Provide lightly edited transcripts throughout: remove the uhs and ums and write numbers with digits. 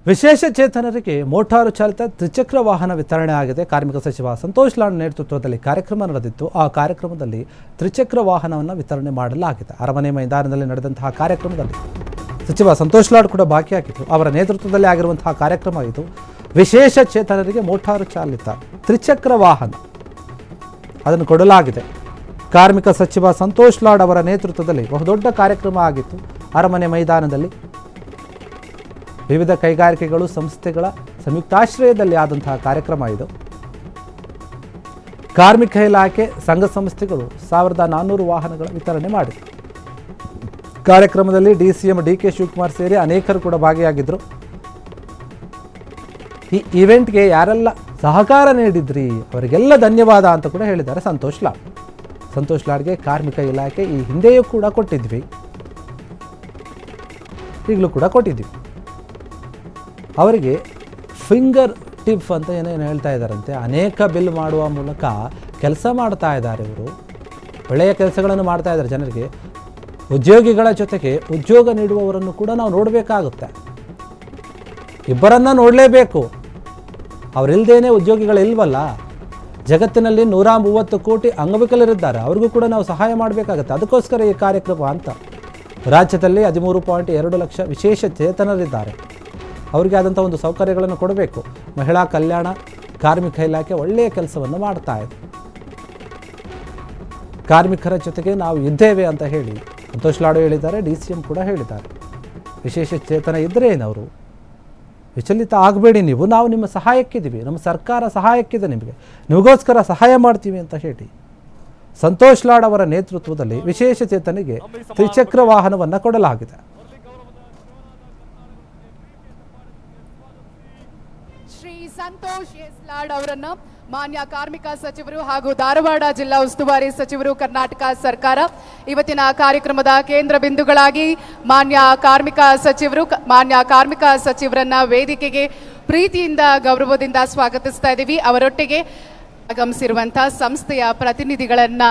ವಿಶೇಷ ಚೇತನರಿಗೆ ಮೋಟಾರು ಚಾಲಿತ ದ್ವಿಚಕ್ರ ವಾಹನ ವಿತರಣೆ ಆಗಿದೆ. ಕಾರ್ಮಿಕ ಸಚಿವ ಸಂತೋಷ್ ಲಾಡ್ ನೇತೃತ್ವದಲ್ಲಿ ಕಾರ್ಯಕ್ರಮ ನಡೆದಿತ್ತು. ಆ ಕಾರ್ಯಕ್ರಮದಲ್ಲಿ ತ್ರಿಚಕ್ರ ವಾಹನವನ್ನು ವಿತರಣೆ ಮಾಡಲಾಗಿದೆ. ಅರಮನೆ ಮೈದಾನದಲ್ಲಿ ನಡೆದಂತಹ ಕಾರ್ಯಕ್ರಮದಲ್ಲಿ ಸಚಿವ ಸಂತೋಷ್ ಲಾಡ್ ಕೂಡ ಭಾಗಿಯಾಗಿದ್ದರು. ಅವರ ನೇತೃತ್ವದಲ್ಲಿ ಆಗಿರುವಂತಹ ಕಾರ್ಯಕ್ರಮ ಇದು. ವಿಶೇಷ ಚೇತನರಿಗೆ ಮೋಟಾರು ಚಾಲಿತ ತ್ರಿಚಕ್ರ ವಾಹನ ಅದನ್ನು ಕೊಡಲಾಗಿದೆ. ಕಾರ್ಮಿಕ ಸಚಿವ ಸಂತೋಷ್ ಲಾಡ್ ಅವರ ನೇತೃತ್ವದಲ್ಲಿ ಬಹುದೊಡ್ಡ ಕಾರ್ಯಕ್ರಮ ಆಗಿತ್ತು. ಅರಮನೆ ಮೈದಾನದಲ್ಲಿ ವಿವಿಧ ಕೈಗಾರಿಕೆಗಳು ಸಂಸ್ಥೆಗಳ ಸಂಯುಕ್ತಾಶ್ರಯದಲ್ಲಿ ಆದಂತಹ ಕಾರ್ಯಕ್ರಮ ಇದು. ಕಾರ್ಮಿಕ ಇಲಾಖೆ ಸಂಘ ಸಂಸ್ಥೆಗಳು 1400 ವಾಹನಗಳ ವಿತರಣೆ ಮಾಡಿದೆ. ಕಾರ್ಯಕ್ರಮದಲ್ಲಿ ಡಿಸಿಎಂ ಡಿಕೆ ಶಿವಕುಮಾರ್ ಸೇರಿ ಅನೇಕರು ಕೂಡ ಭಾಗಿಯಾಗಿದ್ದರು. ಈ ಇವೆಂಟ್ಗೆ ಯಾರೆಲ್ಲ ಸಹಕಾರ ನೀಡಿದ್ರಿ ಅವರಿಗೆಲ್ಲ ಧನ್ಯವಾದ ಅಂತ ಕೂಡ ಹೇಳಿದ್ದಾರೆ ಸಂತೋಷ್ ಲಾಡ್. ಸಂತೋಷ್ ಲಾಡ್ಗೆ ಕಾರ್ಮಿಕ ಇಲಾಖೆ ಈ ಹಿಂದೆಯೂ ಕೂಡ ಕೊಟ್ಟಿದ್ವಿ, ಈಗಲೂ ಕೂಡ ಕೊಟ್ಟಿದ್ವಿ. ಅವರಿಗೆ ಫಿಂಗರ್ ಟಿಪ್ ಅಂತ ಏನೇನು ಹೇಳ್ತಾ ಇದ್ದಾರಂತೆ. ಅನೇಕ ಬಿಲ್ ಮಾಡುವ ಮೂಲಕ ಕೆಲಸ ಮಾಡ್ತಾ ಇದ್ದಾರೆ. ಇವರು ಒಳ್ಳೆಯ ಕೆಲಸಗಳನ್ನು ಮಾಡ್ತಾ ಇದ್ದಾರೆ. ಜನರಿಗೆ ಉದ್ಯೋಗಿಗಳ ಜೊತೆಗೆ ಉದ್ಯೋಗ ನೀಡುವವರನ್ನು ಕೂಡ ನಾವು ನೋಡಬೇಕಾಗುತ್ತೆ. ಇಬ್ಬರನ್ನ ನೋಡಲೇಬೇಕು. ಅವರಿಲ್ಲದೇನೆ ಉದ್ಯೋಗಿಗಳಿಲ್ವಲ್ಲ. ಜಗತ್ತಿನಲ್ಲಿ 130 ಕೋಟಿ ಅಂಗವಿಕಲರಿದ್ದಾರೆ. ಅವ್ರಿಗೂ ಕೂಡ ನಾವು ಸಹಾಯ ಮಾಡಬೇಕಾಗತ್ತೆ. ಅದಕ್ಕೋಸ್ಕರ ಈ ಕಾರ್ಯಕ್ರಮ ಅಂತ. ರಾಜ್ಯದಲ್ಲಿ 13.2 ಲಕ್ಷ ವಿಶೇಷ ಚೇತನರಿದ್ದಾರೆ. ಅವರಿಗೆ ಆದಂಥ ಒಂದು ಸೌಕರ್ಯಗಳನ್ನು ಕೊಡಬೇಕು. ಮಹಿಳಾ ಕಲ್ಯಾಣ ಕಾರ್ಮಿಕ ಇಲಾಖೆ ಒಳ್ಳೆಯ ಕೆಲಸವನ್ನು ಮಾಡ್ತಾ ಇದೆ. ಕಾರ್ಮಿಕರ ಜೊತೆಗೆ ನಾವು ಇದ್ದೇವೆ ಅಂತ ಹೇಳಿ ಸಂತೋಷ್ ಲಾಡ್ ಹೇಳಿದ್ದಾರೆ. ಡಿಸಿಎಂ ಕೂಡ ಹೇಳಿದ್ದಾರೆ. ವಿಶೇಷ ಚೇತನ ಇದ್ದರೆ ಏನವರು ವಿಚಲಿತ ಆಗಬೇಡಿ, ನಾವು ನಿಮ್ಮ ಸಹಾಯಕ್ಕಿದ್ದೀವಿ, ನಮ್ಮ ಸರ್ಕಾರ ಸಹಾಯಕ್ಕಿದೆ, ನಿಮಗೋಸ್ಕರ ಸಹಾಯ ಮಾಡ್ತೀವಿ ಅಂತ ಹೇಳಿ ಸಂತೋಷ್ ಲಾಡ್ ಅವರ ನೇತೃತ್ವದಲ್ಲಿ ವಿಶೇಷ ಚೇತನಿಗೆ ತ್ರಿಚಕ್ರ ವಾಹನವನ್ನು ಕೊಡಲಾಗಿದೆ. ಸಂತೋಷ್ ಎಸ್ ಲಾಡ್ ಅವರನ್ನು ಮಾನ್ಯ ಕಾರ್ಮಿಕ ಸಚಿವರು ಹಾಗೂ ಧಾರವಾಡ ಜಿಲ್ಲಾ ಉಸ್ತುವಾರಿ ಸಚಿವರು ಕರ್ನಾಟಕ ಸರ್ಕಾರ ಇವತ್ತಿನ ಕಾರ್ಯಕ್ರಮದ ಕೇಂದ್ರ ಬಿಂದುಗಳಾಗಿ ಮಾನ್ಯ ಕಾರ್ಮಿಕ ಸಚಿವರನ್ನ ವೇದಿಕೆಗೆ ಪ್ರೀತಿಯಿಂದ ಗೌರವದಿಂದ ಸ್ವಾಗತಿಸ್ತಾ ಇದ್ದೀವಿ. ಅವರೊಟ್ಟಿಗೆ ಆಗಮಿಸಿರುವಂತಹ ಸಂಸ್ಥೆಯ ಪ್ರತಿನಿಧಿಗಳನ್ನ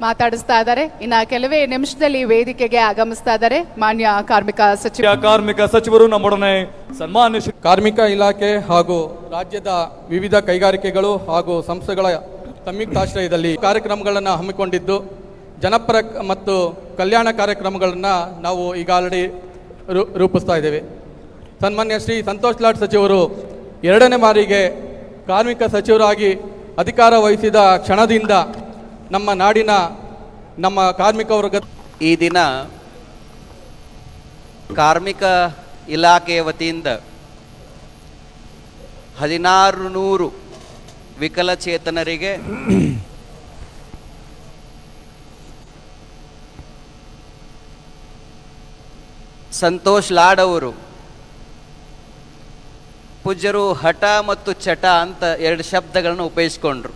ಮಾತಾಡಿಸ್ತಾ ಇದ್ದಾರೆ. ಇನ್ನು ಕೆಲವೇ ನಿಮಿಷದಲ್ಲಿ ವೇದಿಕೆಗೆ ಆಗಮಿಸ್ತಾ ಇದ್ದಾರೆ ಮಾನ್ಯ ಕಾರ್ಮಿಕ ಸಚಿವರು ನಮ್ಮೊಡನೆ ಸನ್ಮಾನ್ಯ ಕಾರ್ಮಿಕ ಇಲಾಖೆ ಹಾಗೂ ರಾಜ್ಯದ ವಿವಿಧ ಕೈಗಾರಿಕೆಗಳು ಹಾಗೂ ಸಂಸ್ಥೆಗಳ ಸಂಯುಕ್ತಾಶ್ರಯದಲ್ಲಿ ಕಾರ್ಯಕ್ರಮಗಳನ್ನು ಹಮ್ಮಿಕೊಂಡಿದ್ದು ಜನಪರ ಮತ್ತು ಕಲ್ಯಾಣ ಕಾರ್ಯಕ್ರಮಗಳನ್ನು ನಾವು ಈಗ ಆಲ್ರೆಡಿ ರೂಪಿಸ್ತಾ ಇದ್ದೇವೆ. ಸನ್ಮಾನ್ಯ ಶ್ರೀ ಸಂತೋಷ್ ಲಾಡ್ ಸಚಿವರು 2ನೇ ಬಾರಿಗೆ ಕಾರ್ಮಿಕ ಸಚಿವರಾಗಿ ಅಧಿಕಾರ ವಹಿಸಿದ ಕ್ಷಣದಿಂದ ನಮ್ಮ ನಾಡಿನ ನಮ್ಮ ಕಾರ್ಮಿಕ ವರ್ಗ ಈ ದಿನ ಕಾರ್ಮಿಕ ಇಲಾಖೆಯ ವತಿಯಿಂದ 1600 ವಿಕಲಚೇತನರಿಗೆ ಸಂತೋಷ್ ಲಾಡ್ ಅವರು ಪೂಜ್ಯರು ಹಠ ಮತ್ತು ಚಟ ಅಂತ 2 ಶಬ್ದಗಳನ್ನು ಉಪಯೋಗಿಸ್ಕೊಂಡ್ರು.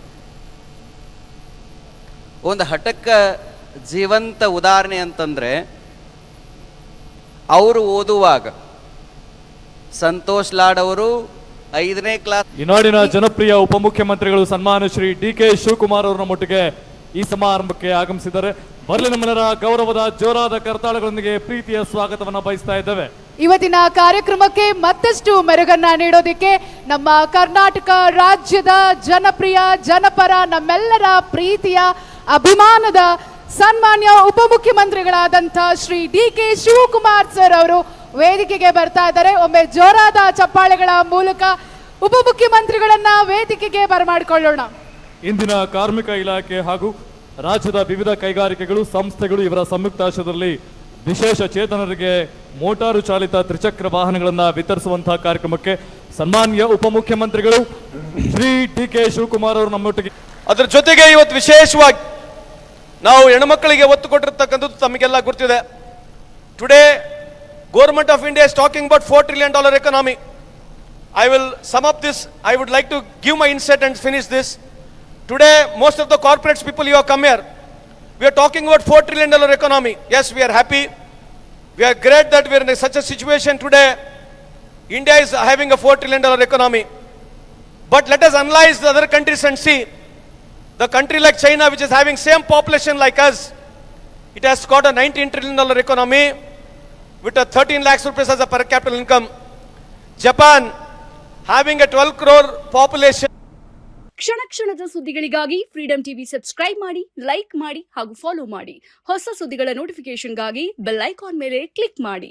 ಒಂದು ಹಠಕ್ಕೆ ಜೀವಂತ ಉದಾಹರಣೆ ಅಂತಂದರೆ ಅವರು ಓದುವಾಗ ಸಂತೋಷ್ ಲಾಡ್ ಅವರು 5ನೇ ಕ್ಲಾಸ್ ಈ ನಾಡಿನ ಜನಪ್ರಿಯ ಉಪಮುಖ್ಯಮಂತ್ರಿಗಳು ಸನ್ಮಾನ್ಯ ಶ್ರೀ ಡಿಕೆ ಶಿವಕುಮಾರ್ ಅವರ ಮೊಟ್ಟಿಗೆ ಈ ಸಮಾರಂಭಕ್ಕೆ ಆಗಮಿಸಿದ್ದಾರೆ. ಬರಲಿ ನಮ್ಮೆಲ್ಲರ ಗೌರವದ ಜೋರಾದ ಕರ್ತಾಳಗಳೊಂದಿಗೆ ಪ್ರೀತಿಯ ಸ್ವಾಗತವನ್ನು ಬಯಸ್ತಾ ಇದ್ದೇವೆ. ಇವತ್ತಿನ ಕಾರ್ಯಕ್ರಮಕ್ಕೆ ಮತ್ತಷ್ಟು ಮೆರುಗನ್ನ ನೀಡೋದಕ್ಕೆ ನಮ್ಮ ಕರ್ನಾಟಕ ರಾಜ್ಯದ ಜನಪ್ರಿಯ ಜನಪರ ನಮ್ಮೆಲ್ಲರ ಪ್ರೀತಿಯ ಅಭಿಮಾನದ ಸನ್ಮಾನ್ಯ ಉಪಮುಖ್ಯಮಂತ್ರಿಗಳಾದಂಥ ಶ್ರೀ ಡಿಕೆ ಶಿವಕುಮಾರ್ ಸರ್ ಅವರು ವೇದಿಕೆಗೆ ಬರ್ತಾ ಇದ್ದಾರೆ. ಒಮ್ಮೆ ಜೋರಾದ ಚಪ್ಪಾಳೆಗಳ ಮೂಲಕ ಉಪಮುಖ್ಯಮಂತ್ರಿಗಳನ್ನ ವೇದಿಕೆಗೆ ಬರಮಾಡಿಕೊಳ್ಳೋಣ. ಇಂದಿನ ಕಾರ್ಮಿಕ ಇಲಾಖೆ ಹಾಗೂ ರಾಜ್ಯದ ವಿವಿಧ ಕೈಗಾರಿಕೆಗಳು ಸಂಸ್ಥೆಗಳು ಇವರ ಸಂಯುಕ್ತಾಶ್ರಯದಲ್ಲಿ ವಿಶೇಷ ಚೇತನರಿಗೆ ಮೋಟಾರು ಚಾಲಿತ ತ್ರಿಚಕ್ರ ವಾಹನಗಳನ್ನು ವಿತರಿಸುವಂತಹ ಕಾರ್ಯಕ್ರಮಕ್ಕೆ ಸನ್ಮಾನ್ಯ ಉಪಮುಖ್ಯಮಂತ್ರಿಗಳು ಶ್ರೀ ಡಿಕೆ ಶಿವಕುಮಾರ್ ಅವರು ನಮ್ಮೊಟ್ಟಿಗೆ. ಅದರ ಜೊತೆಗೆ ಇವತ್ತು ವಿಶೇಷವಾಗಿ ನಾವು ಹೆಣ್ಣುಮಕ್ಕಳಿಗೆ ಒತ್ತು ಕೊಟ್ಟಿರ್ತಕ್ಕಂಥದ್ದು ತಮಗೆಲ್ಲ ಗೊತ್ತಿದೆ. Today government of India is talking about $4 trillion economy. I will sum up this. I would like to give my insight and finish this. Today most of the corporates people you have come here, we are talking about $4 trillion economy. Yes, we are happy. We are great that we are in such a situation today. India is having a $4 trillion economy. But let us analyze the other countries and see. The country like China, which is having same population like us, it has got a $19 trillion economy with a 13 lakhs rupees as a per capita income. Japan, having a 12 crore population. ಕ್ಷಣ ಕ್ಷಣದ ಸುದ್ದಿಗಳಿಗಾಗಿ freedom TV subscribe ಮಾಡಿ, like ಮಾಡಿ ಹಾಗೂ follow ಮಾಡಿ. ಹೊಸ ಸುದ್ದಿಗಳ ನೋಟಿಫಿಕೇಶನ್ಗಾಗಿ bell icon ಮೇಲೆ ಕ್ಲಿಕ್ ಮಾಡಿ.